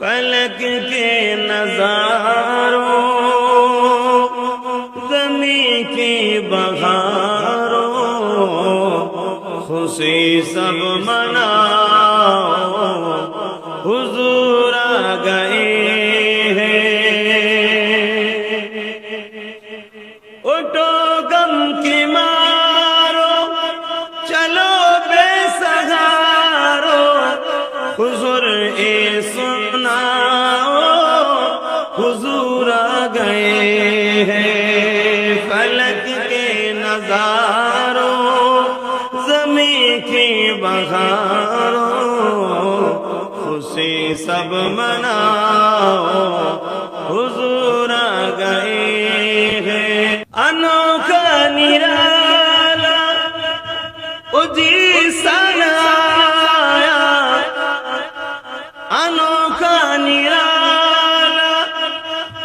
فلک کے نظاروں زمین کی بہاروں خوشی سب مناؤ حضور آ گئے ہیں اٹھو غم کی مارو چلو بے سہارو حضور اے سناؤ حضور آ گئے ہیں فلک کے نظاروں زمین کی بہاروں خوشی سب مناؤ حضور آ گئے ہیں انوکھا نرالا اجی سنایا انوکھا نرالا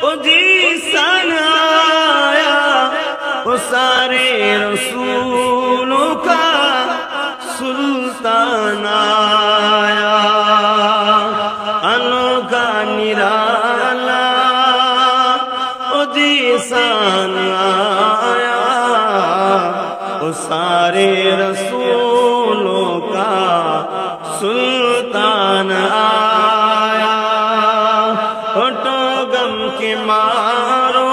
اجی سنایا وہ سارے رسولوں کا سلطان آیا انوکھا نرالا جیسان آیا وہ سارے رسولوں کا سلطان آیا اٹھو غم کے مارو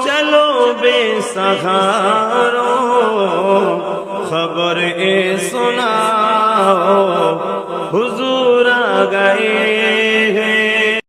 چلو بے سہارو خبر اے سناؤ حضور آ گئے